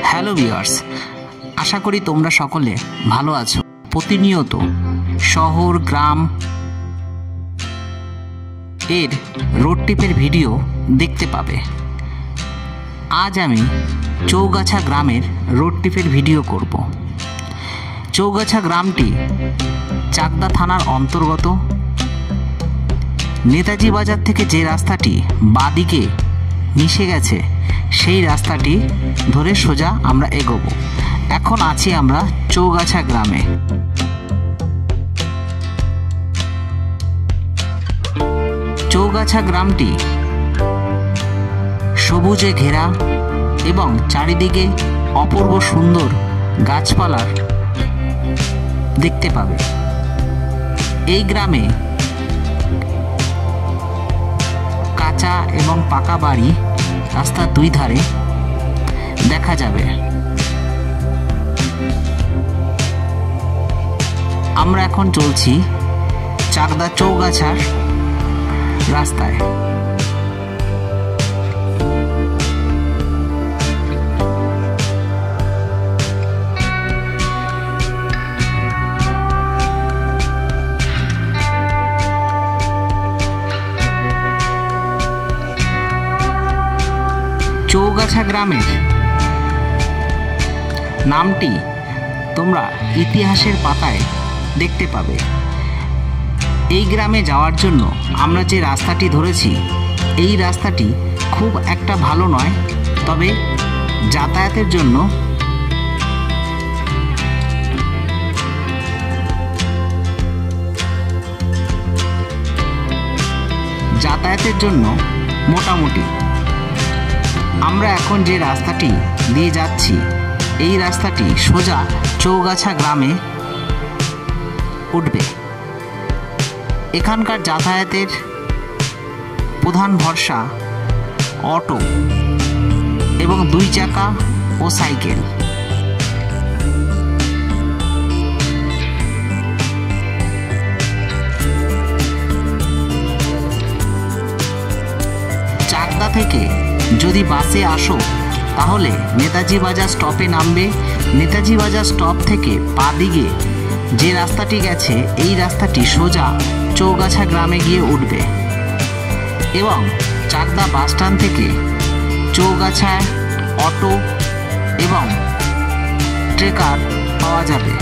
Hello viewers, আশা করি তোমরা সকলে ভালো আছো। প্রতিনিয়ত শহর গ্রাম এর রোড ট্রিপের ভিডিও দেখতে পাবে। আজ আমি চৌগাছা গ্রামের রোড ট্রিপের ভিডিও করব। চৌগাছা গ্রামটি চাকদা থানার অন্তর্গত। নেতাজি বাজার থেকে যে রাস্তাটি বাদিকে মিশে গেছে সেই রাস্তাটি ধরে সোজা আমরা এগোবো। এখন আছি আমরা চৌগাছা গ্রামে। চৌগাছা গ্রামটি সবুজে ঘেরা এবং চারিদিকে অপূর্ব সুন্দর গাছপালার দেখতে পাবে। এই গ্রামে কাঁচা এবং পাকা বাড়ি রাস্তার দুই ধারে দেখা যাবে। আমরা এখন চলছি চাকদা চৌগাছার রাস্তায়। চৌগাছা গ্রামের নামটি তোমরা ইতিহাসের পাতায় দেখতে পাবে। এই গ্রামে যাওয়ার জন্য আমরা যে রাস্তাটি ধরেছি এই রাস্তাটি খুব একটা ভালো নয়, তবে যাতায়াতের জন্য মোটামুটি। আমরা এখন যে রাস্তাটি দিয়ে যাচ্ছি এই রাস্তাটি সোজা চৌগাছা গ্রামে উঠবে। এখানকার যাতায়াতের প্রধান ভরসা অটো এবং দুই চাকা ও সাইকেল। চাকদা থেকে যদি বাসে আসো তাহলে নেতাজি বাজার স্টপে নামবে। নেতাজি বাজার স্টপ থেকে বাদিকে যে রাস্তাটি গেছে এই রাস্তাটি সোজা চৌগাছা গ্রামে গিয়ে উঠবে এবং চাকদা বাসস্ট্যান্ড থেকে চৌগাছায় অটো এবং ট্রেকার পাওয়া যাবে।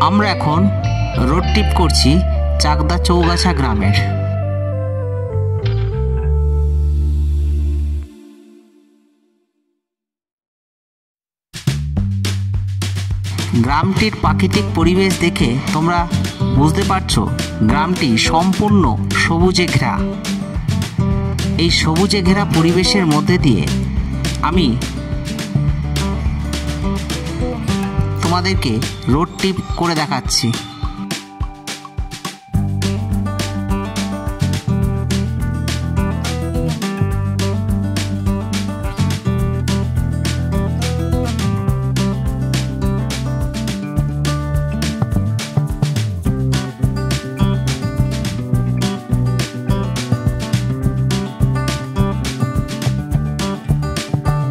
আমরা এখন রোড ট্রিপ করছি চাকদা চৌগাছা গ্রামের। গ্রামটির প্রাকৃতিক পরিবেশ দেখে তোমরা বুঝতে পারছো গ্রামটি সম্পূর্ণ সবুজে ঘেরা। এই সবুজে ঘেরা পরিবেশের মধ্যে দিয়ে আমি তোমাদেরকে রোড ট্রিপ করে দেখাচ্ছি।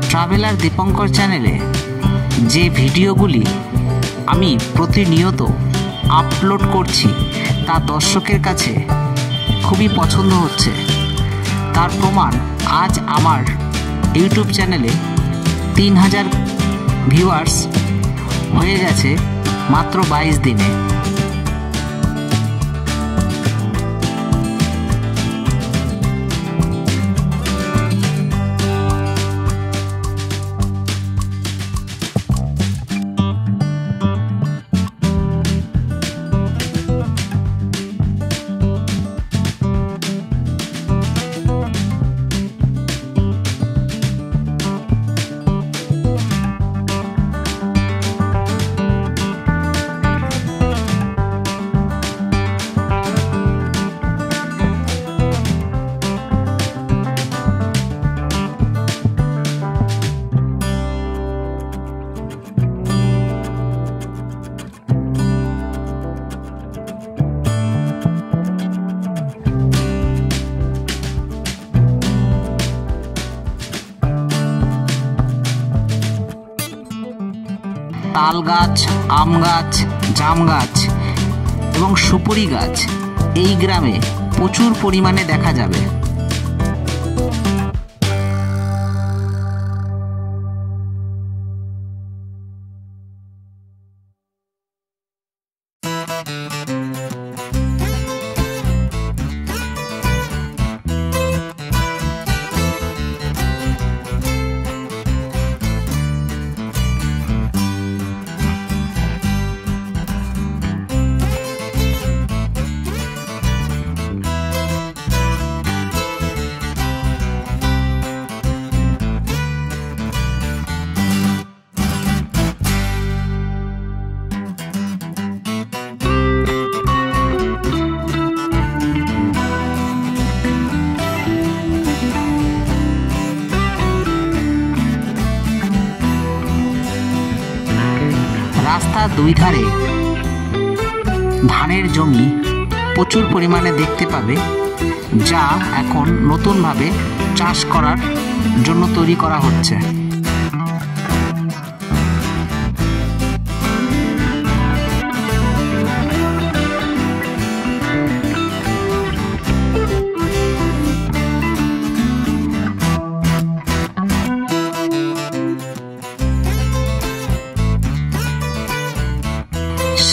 ট্রাভেলার দীপঙ্কর চ্যানেলে যে ভিডিওগুলি আমি প্রতিনিয়ত আপলোড করছি তা দর্শকের কাছে খুবই পছন্দ হচ্ছে। তার প্রমাণ আজ আমার ইউটিউব চ্যানেলে 3000 ভিউয়ার্স হয়ে গেছে মাত্র 22 দিনে। তাল গাছ, আম গাছ, জাম গাছ এবং সুপুরি গাছ এই গ্রামে প্রচুর পরিমাণে দেখা যাবে। রাস্তার দুই ধারে ধানের জমি প্রচুর পরিমাণে দেখতে পাবে, যা এখন নতুনভাবে চাষ করার জন্য তৈরি করা হচ্ছে।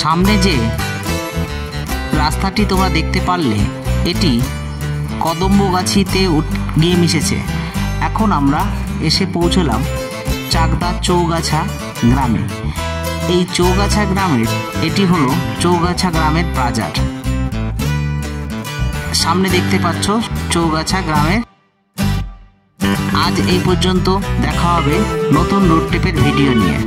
সামনে যে রাস্তাটি তোমরা দেখতে পারলে, এটি কদম্বগাছিতে গিয়ে মিশেছে। এখন আমরা এসে পৌঁছলাম চাকদা চৌগাছা গ্রামে। এই চৌগাছা গ্রামের এটি হলো চৌগাছা গ্রামের বাজার। সামনে দেখতে পাচ্ছ চৌগাছা গ্রামের। আজ এই পর্যন্ত, দেখা হবে নতুন রোড ট্রিপের ভিডিও নিয়ে।